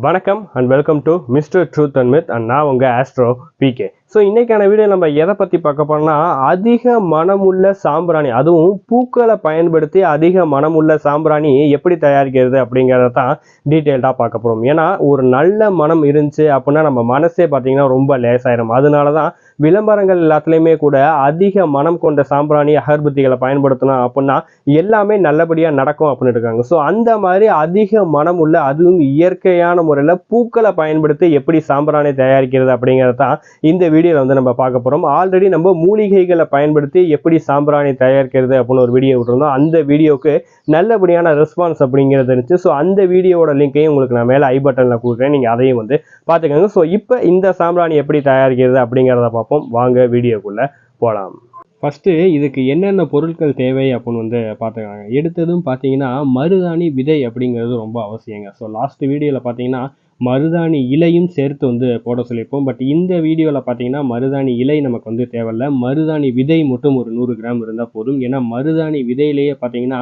வணக்கம் and welcome to mister truth and myth and நான் உங்கள் ஆஸ்ட்ரோ பிகே. ஸோ இன்றைக்கான வீடியோ நம்ம எதை பற்றி பார்க்க போனோம்னா, அதிக மனமுள்ள சாம்பிராணி, அதுவும் பூக்களை பயன்படுத்தி அதிக மனமுள்ள சாம்பிராணி எப்படி தயாரிக்கிறது அப்படிங்கிறத தான் டீட்டெயில்டாக பார்க்க போகிறோம். ஏன்னா ஒரு நல்ல மனம் இருந்துச்சு அப்படின்னா நம்ம மனசே பார்த்திங்கன்னா ரொம்ப லேசாயிரும். அதனால தான் விளம்பரங்கள் எல்லாத்துலேயுமே கூட அதிக மனம் கொண்ட சாம்பிராணி அகர்பத்திகளை பயன்படுத்தணும் அப்படின்னா எல்லாமே நல்லபடியாக நடக்கும் அப்படின்னு இருக்காங்க. ஸோ அந்த மாதிரி அதிக மனம் உள்ள, அதுவும் இயற்கையான முறையில் பூக்களை பயன்படுத்தி எப்படி சாம்பிராணி தயாரிக்கிறது அப்படிங்கிறது தான் இந்த வீடியோவில் வந்து நம்ம பார்க்க போகிறோம். ஆல்ரெடி நம்ம மூலிகைகளை பயன்படுத்தி எப்படி சாம்பிராணி தயாரிக்கிறது அப்படின்னு ஒரு வீடியோ விட்டுருந்தோம். அந்த வீடியோவுக்கு நல்லபடியான ரெஸ்பான்ஸ் அப்படிங்கிறது இருந்துச்சு. ஸோ அந்த வீடியோவோட லிங்கையும் உங்களுக்கு நான் மேலே ஐ பட்டனில் கொடுக்குறேன், நீங்கள் அதையும் வந்து பார்த்துக்கோங்க. ஸோ இப்போ இந்த சாம்பிராணி எப்படி தயாரிக்கிறது அப்படிங்கிறத பார்ப்போம். வாங்க வீடியோக்குள்ளே போகலாம். ஃபஸ்ட்டு இதுக்கு என்னென்ன பொருட்கள் தேவை அப்படின்னு வந்து பார்த்துக்காங்க. எடுத்ததும் பார்த்தீங்கன்னா மருதாணி விதை அப்படிங்கிறது ரொம்ப அவசியங்க. ஸோ லாஸ்ட் வீடியோவில் பார்த்தீங்கன்னா மருதாணி இலையும் சேர்த்து வந்து போட சொல்லியிருப்போம். பட் இந்த வீடியோவில் பார்த்தீங்கன்னா மருதாணி இலை நமக்கு வந்து தேவையில்லை, மருதாணி விதை மட்டும் ஒரு 100 கிராம் இருந்தால் போதும். ஏன்னா மருதாணி விதையிலேயே பார்த்தீங்கன்னா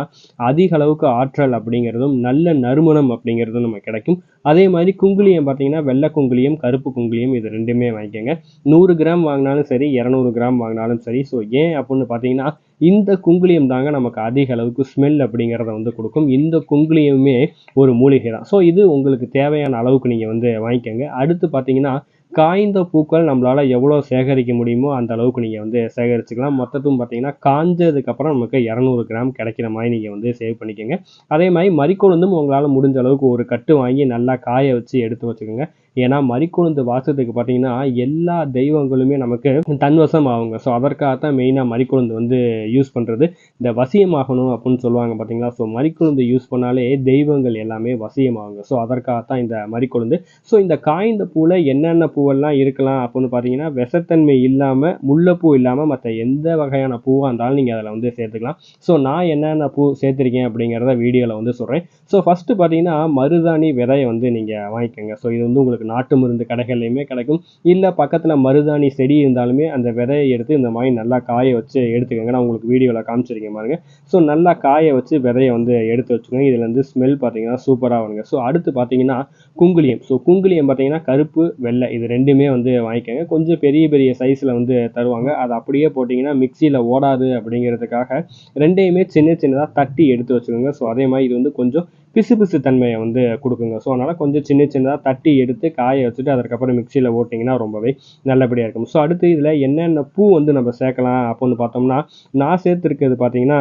அதிக அளவுக்கு ஆற்றல் அப்படிங்கிறதும் நல்ல நறுமணம் அப்படிங்கிறதும் நமக்கு கிடைக்கும். அதே மாதிரி குங்குளியம் பார்த்தீங்கன்னா வெள்ளை குங்குளியம், கருப்பு குங்குளியம், இது ரெண்டுமே வாங்கிக்கோங்க. 100 கிராம் வாங்கினாலும் சரி, 200 கிராம் வாங்கினாலும் சரி. ஸோ ஏன் அப்படின்னு பார்த்தீங்கன்னா இந்த குங்குளியம் தாங்க நமக்கு அதிக அளவுக்கு ஸ்மெல் அப்படிங்கிறத வந்து கொடுக்கும். இந்த குங்குளியமே ஒரு மூலிகை தான். ஸோ இது உங்களுக்கு தேவையான அளவுக்கு நீங்கள் வந்து வாங்கிக்கோங்க. அடுத்து பார்த்தீங்கன்னா காய்ந்த பூக்கள் நம்மளால் எவ்வளோ சேகரிக்க முடியுமோ அந்த அளவுக்கு நீங்கள் வந்து சேகரிச்சுக்கலாம். மொத்தத்தும் பார்த்தீங்கன்னா காஞ்சதுக்கப்புறம் நமக்கு 200 கிராம் கிடைக்கிற மாதிரி நீங்கள் வந்து சேவ் பண்ணிக்கோங்க. அதே மாதிரி மரிக்கொழுந்தும் உங்களால் முடிஞ்ச அளவுக்கு ஒரு கட்டு வாங்கி நல்லா காய வச்சு எடுத்து வச்சுக்கோங்க. ஏன்னா மரிக்கொழுந்து வாசத்துக்கு பார்த்தீங்கன்னா எல்லா தெய்வங்களுமே நமக்கு தன்வசம் ஆகுங்க. ஸோ அதற்காகத்தான் மெயினாக மரிக்கொழுந்து வந்து யூஸ் பண்ணுறது. இந்த வசியமாகணும் அப்படின்னு சொல்லுவாங்க பார்த்தீங்களா. ஸோ மரிக்கொழுந்து யூஸ் பண்ணாலே தெய்வங்கள் எல்லாமே வசியமாகுங்க. ஸோ அதற்காகத்தான் இந்த மரிக்கொழுந்து. ஸோ இந்த காய்ந்த பூவில் என்னென்ன பூவெல்லாம் இருக்கலாம் அப்படின்னு பார்த்தீங்கன்னா, விஷத்தன்மை இல்லாமல், முல்லைப்பூ இல்லாமல் மற்ற எந்த வகையான பூவாக இருந்தாலும் நீங்கள் அதில் வந்து சேர்த்துக்கலாம். ஸோ நான் என்னென்ன பூ சேர்த்துருக்கேன் அப்படிங்கிறத வீடியோவில் வந்து சொல்கிறேன். ஸோ ஃபஸ்ட்டு பார்த்தீங்கன்னா மருதாணி விதையை வந்து நீங்கள் வாங்கிக்கோங்க. ஸோ இது வந்து உங்களுக்கு நாட்டு மருந்து கடைகள்லையுமே கிடைக்கும். இல்லை பக்கத்தில் மருதாணி செடி இருந்தாலுமே அந்த விதையை எடுத்து இந்த மாதிரி நல்லா காய வச்சு எடுத்துக்கோங்க. நான் உங்களுக்கு வீடியோவில் காமிச்சிருக்கேன் பாருங்க. ஸோ நல்லா காய வச்சு விதையை வந்து எடுத்து வச்சுக்கோங்க. இதில் வந்து ஸ்மெல் பார்த்தீங்கன்னா சூப்பராக வருங்க. ஸோ அடுத்து பார்த்தீங்கன்னா குங்குளியம். ஸோ குங்குளியம் பார்த்தீங்கன்னா கருப்பு வெள்ளை இது ரெண்டுமே வந்து வாங்கிக்கோங்க. கொஞ்சம் பெரிய பெரிய சைஸில் வந்து தருவாங்க. அதை அப்படியே போட்டிங்கன்னா மிக்சியில் ஓடாது அப்படிங்கிறதுக்காக ரெண்டையுமே சின்ன சின்னதாக தட்டி எடுத்து வச்சுக்கோங்க. ஸோ அதே மாதிரி இது வந்து கொஞ்சம் பிசு பிசு தன்மையை வந்து கொடுக்குங்க. ஸோ அதனால் கொஞ்சம் சின்ன சின்னதாக தட்டி எடுத்து காய வச்சுட்டு அதுக்கப்புறம் மிக்சியில் ஓட்டிங்கன்னா ரொம்பவே நல்லபடியாக இருக்கும். ஸோ அடுத்து இதில் என்னென்ன பூ வந்து நம்ம சேர்க்கலாம் அப்படின்னு பார்த்தோம்னா, நான் சேர்த்துருக்கிறது பார்த்தீங்கன்னா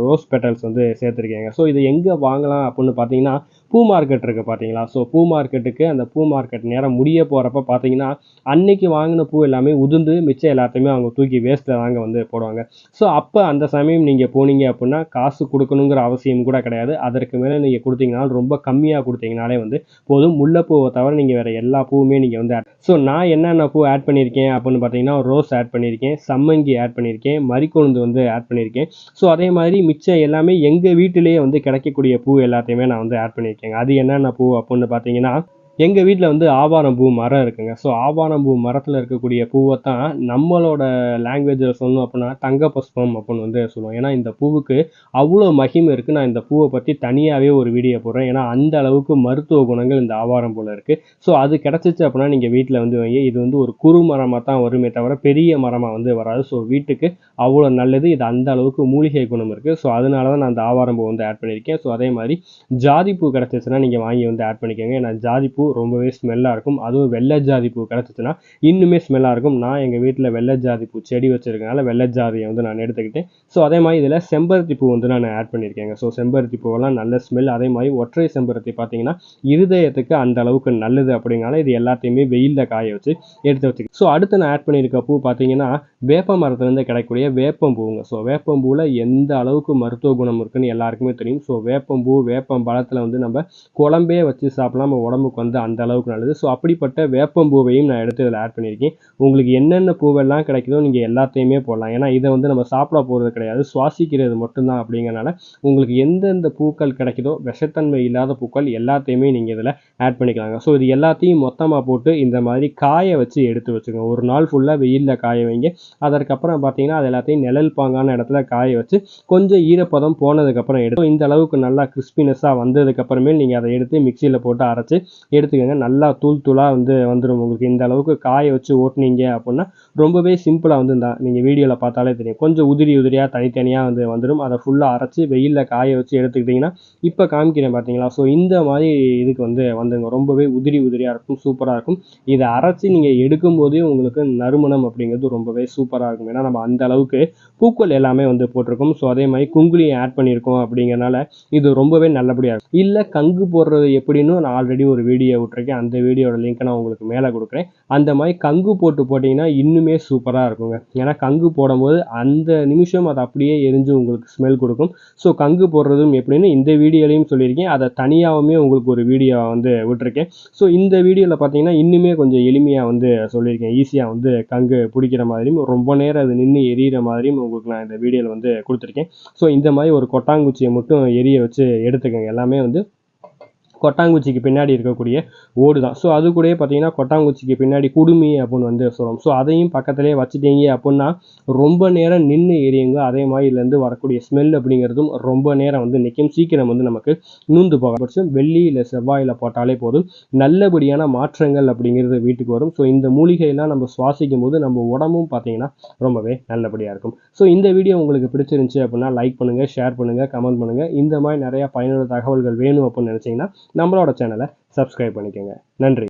ரோஸ் பெட்டல்ஸ் வந்து சேர்த்துருக்கேங்க. ஸோ இது எங்கே வாங்கலாம் அப்படின்னு பார்த்தீங்கன்னா பூ மார்க்கெட் இருக்குது பார்த்தீங்களா. ஸோ பூ மார்க்கெட்டுக்கு அந்த பூ மார்க்கெட் நேரம் முடிய போகிறப்ப பார்த்தீங்கன்னா அன்னைக்கு வாங்கின பூ எல்லாமே உதிர்ந்து மிச்சம் எல்லாத்தையுமே அவங்க தூக்கி வேஸ்ட்டில் தாங்க வந்து போடுவாங்க. ஸோ அப்போ அந்த சமயம் நீங்கள் போனீங்க அப்படின்னா காசு கொடுக்கணுங்கிற அவசியம் கூட கிடையாது. அதற்கு மேலே நீங்கள் கொடுத்தீங்கனாலும் ரொம்ப கம்மியாக கொடுத்தீங்கனாலே வந்து போதும். முல்லைப்பூவை தவிர நீங்கள் வேறு எல்லா பூவுமே நீங்கள் வந்து ஸோ நான் என்னென்ன பூ ஆட் பண்ணியிருக்கேன் அப்படின்னு பார்த்தீங்கன்னா ரோஸ் ஆட் பண்ணியிருக்கேன், சம்மங்கி ஆட் பண்ணியிருக்கேன், மரிக்கொழுந்து வந்து ஆட் பண்ணியிருக்கேன். ஸோ அதே மாதிரி மிச்சம் எல்லாமே எங்கள் வீட்டிலேயே வந்து கிடைக்கக்கூடிய பூ எல்லாத்தையுமே நான் வந்து ஆட் பண்ணியிருக்கேன். அது என்னென்ன பூ அப்படின்னு பார்த்தீங்கன்னா, எங்கள் வீட்டில் வந்து ஆவாரம் பூ மரம் இருக்குங்க. ஸோ ஆவாரம் பூ மரத்தில் இருக்கக்கூடிய பூவை தான் நம்மளோட லாங்குவேஜில் சொல்லணும் அப்படின்னா தங்க புஷ்பம் அப்படின்னு வந்து சொல்லுவோம். ஏன்னா இந்த பூவுக்கு அவ்வளோ மகிமை இருக்குது. நான் இந்த பூவை பற்றி தனியாகவே ஒரு வீடியோ போடுறேன். ஏன்னா அந்த அளவுக்கு மருத்துவ குணங்கள் இந்த ஆவாரம் பூவில் இருக்குது. ஸோ அது கிடச்சிச்சு அப்படின்னா நீங்கள் வீட்டில் வந்து வைங்க. இது வந்து ஒரு குறு மரமாக தான் வருமே தவிர பெரிய மரமாக வந்து வராது. ஸோ வீட்டுக்கு அவ்வளோ நல்லது. இது அந்த அளவுக்கு மூலிகை குணம் இருக்குது. ஸோ அதனால தான் நான் அந்த ஆவாரம் பூ வந்து ஆட் பண்ணியிருக்கேன். ஸோ அதே மாதிரி ஜாதி பூ கிடச்சிச்சுன்னா நீங்கள் வாங்கி வந்து ஆட் பண்ணிக்கோங்க. ஏன்னா ஜாதி பூ ரொம்பவே ஸ்மெல்லாக இருக்கும். அதுவும் வெள்ளை ஜாதி பூ கிடச்சிச்சுன்னா இன்னுமே ஸ்மெல்லாக இருக்கும். நான் எங்கள் வீட்டில் வெள்ளை ஜாதி பூ செடி வச்சிருக்கனால வெள்ளை ஜாதியை வந்து நான் எடுத்துக்கிட்டேன். ஸோ அதே மாதிரி இதில் செம்பருத்தி பூ வந்து நான் ஆட் பண்ணியிருக்கேங்க. ஸோ செம்பருத்தி பூவெல்லாம் நல்ல ஸ்மெல். அதே மாதிரி ஒற்றை செம்பருத்தி பார்த்தீங்கன்னா இருதயத்துக்கு அந்த அளவுக்கு நல்லது அப்படிங்கிறனால இது எல்லாத்தையுமே வெயிலில் காய வச்சு எடுத்து வச்சுக்கேன். ஸோ அடுத்து நான் ஆட் பண்ணியிருக்க பூ பார்த்தீங்கன்னா வேப்ப மரத்துலேருந்து கிடைக்கக்கூடிய வேப்பம் பூங்க. ஸோ வேப்பம் பூவில் எந்த அளவுக்கு மருத்துவ குணம் இருக்குன்னு எல்லாருக்குமே தெரியும். ஸோ வேப்பம் பூ வேப்பம் பழத்தில் வந்து நம்ம குழம்பே வச்சு சாப்பிடலாம். நம்ம உடம்புக்கு வந்து அந்த அளவுக்கு நல்லது. ஸோ அப்படிப்பட்ட வேப்பம் பூவையும் நான் எடுத்து இதில் ஆட் பண்ணியிருக்கேன். உங்களுக்கு என்னென்ன பூவெல்லாம் கிடைக்குதோ நீங்கள் எல்லாத்தையுமே போடலாம். ஏன்னா இதை வந்து நம்ம சாப்பிட போகிறது கிடையாது, சுவாசிக்கிறது மட்டும்தான். அப்படிங்கிறனால உங்களுக்கு எந்தெந்த பூக்கள் கிடைக்குதோ விஷத்தன்மை இல்லாத பூக்கள் எல்லாத்தையுமே நீங்கள் இதில் ஆட் பண்ணிக்கலாங்க. ஸோ இது எல்லாத்தையும் மொத்தமாக போட்டு இந்த மாதிரி காய வச்சு எடுத்து வச்சுக்கோங்க. ஒரு நாள் ஃபுல்லாக வெயிலில் காய வைங்க. அதற்கப்புறம் பார்த்தீங்கன்னா அது எல்லாத்தையும் நிழல் பாங்கான இடத்துல காய வச்சு கொஞ்சம் ஈரப்பதம் போனதுக்கப்புறம் எடுத்து இந்த அளவுக்கு நல்லா கிறிஸ்பினஸாக வந்ததுக்கப்புறமே நீங்கள் அதை எடுத்து மிக்சியில் போட்டு அரைச்சி எடுத்து எடுத்துக்கோங்க. நல்லா தூள் தூளாக வந்துடும் உங்களுக்கு. இந்த அளவுக்கு காய வச்சு ஓட்டுனீங்க அப்படின்னா ரொம்பவே சிம்பிளாக நீங்கள் வீடியோவில் பார்த்தாலே தெரியும். கொஞ்சம் உதிரி உதிரியாக தனித்தனியாக வந்துடும். அதை ஃபுல்லாக அரைச்சி வெயிலில் காய வச்சு எடுத்துக்கிட்டிங்கன்னா இப்போ காமிக்கிறேன் பார்த்தீங்களா. ஸோ இந்த மாதிரி இதுக்கு வந்துங்க ரொம்பவே உதிரி உதிரியாக இருக்கும், சூப்பராக இருக்கும். இதை அரைச்சி நீங்கள் எடுக்கும்போதே உங்களுக்கு நறுமணம் அப்படிங்கிறது ரொம்பவே சூப்பராக இருக்கும். ஏன்னா நம்ம அந்த அளவுக்கு பூக்கள் எல்லாமே போட்டிருக்கோம். ஸோ அதே மாதிரி குங்குலியும் ஆட் பண்ணியிருக்கோம். அப்படிங்கிறனால இது ரொம்பவே நல்லபடியாக இருக்கும். இல்லை கங்கு போடுறது எப்படின்னு நான் ஆல்ரெடி ஒரு வீடியோ விட்டுருக்கேன். அந்த வீடியோட லிங்க் நான் உங்களுக்கு மேலே கொடுக்குறேன். அந்த மாதிரி கங்கு போட்டிங்கன்னா இன்னுமே சூப்பராக இருக்குங்க. ஏன்னா கங்கு போடும்போது அந்த நிமிஷம் அதை அப்படியே எரிஞ்சு உங்களுக்கு ஸ்மெல் கொடுக்கும். ஸோ கங்கு போடுறதும் எப்படின்னு இந்த வீடியோலையும் சொல்லியிருக்கேன். அதை தனியாகவுமே உங்களுக்கு ஒரு வீடியோ விட்டுருக்கேன். ஸோ இந்த வீடியோவில் பார்த்தீங்கன்னா இன்னுமே கொஞ்சம் எளிமையாக சொல்லியிருக்கேன். ஈஸியாக கங்கு பிடிக்கிற மாதிரியும் ரொம்ப நேரம் அது நின்று எரியிற மாதிரியும் உங்களுக்கு நான் இந்த வீடியோவில் கொடுத்துருக்கேன். ஸோ இந்த மாதிரி ஒரு கொட்டாங்குச்சியை மட்டும் எரிய வச்சு எடுத்துக்கோங்க. எல்லாமே கொட்டாங்குச்சிக்கு பின்னாடி இருக்கக்கூடிய ஓடு தான். ஸோ அது கூட பார்த்தீங்கன்னா கொட்டாங்குச்சிக்கு பின்னாடி குடுமி அப்படின்னு சொல்லுவோம். ஸோ அதையும் பக்கத்துலேயே வச்சுட்டீங்க அப்படின்னா ரொம்ப நேரம் நின்று எரியுங்க. அதே மாதிரி இதுலேருந்து வரக்கூடிய ஸ்மெல் அப்படிங்கிறதும் ரொம்ப நேரம் நிற்கும். சீக்கிரம் நமக்கு நூந்து போக பட்சம் வெள்ளி இல்லை செவ்வாயில் போட்டாலே போதும், நல்லபடியான மாற்றங்கள் அப்படிங்கிறது வீட்டுக்கு வரும். ஸோ இந்த மூலிகையெல்லாம் நம்ம சுவாசிக்கும் போது நம்ம உடம்பும் பார்த்தீங்கன்னா ரொம்பவே நல்லபடியாக இருக்கும். ஸோ இந்த வீடியோ உங்களுக்கு பிடிச்சிருந்துச்சு அப்படின்னா லைக் பண்ணுங்கள், ஷேர் பண்ணுங்கள், கமெண்ட் பண்ணுங்கள். இந்த மாதிரி நிறையா பயனுள்ள தகவல்கள் வேணும் அப்படின்னு நினச்சிங்கன்னா நம்மளோட சேனலை சப்ஸ்கிரைப் பண்ணிக்கோங்க. நன்றி.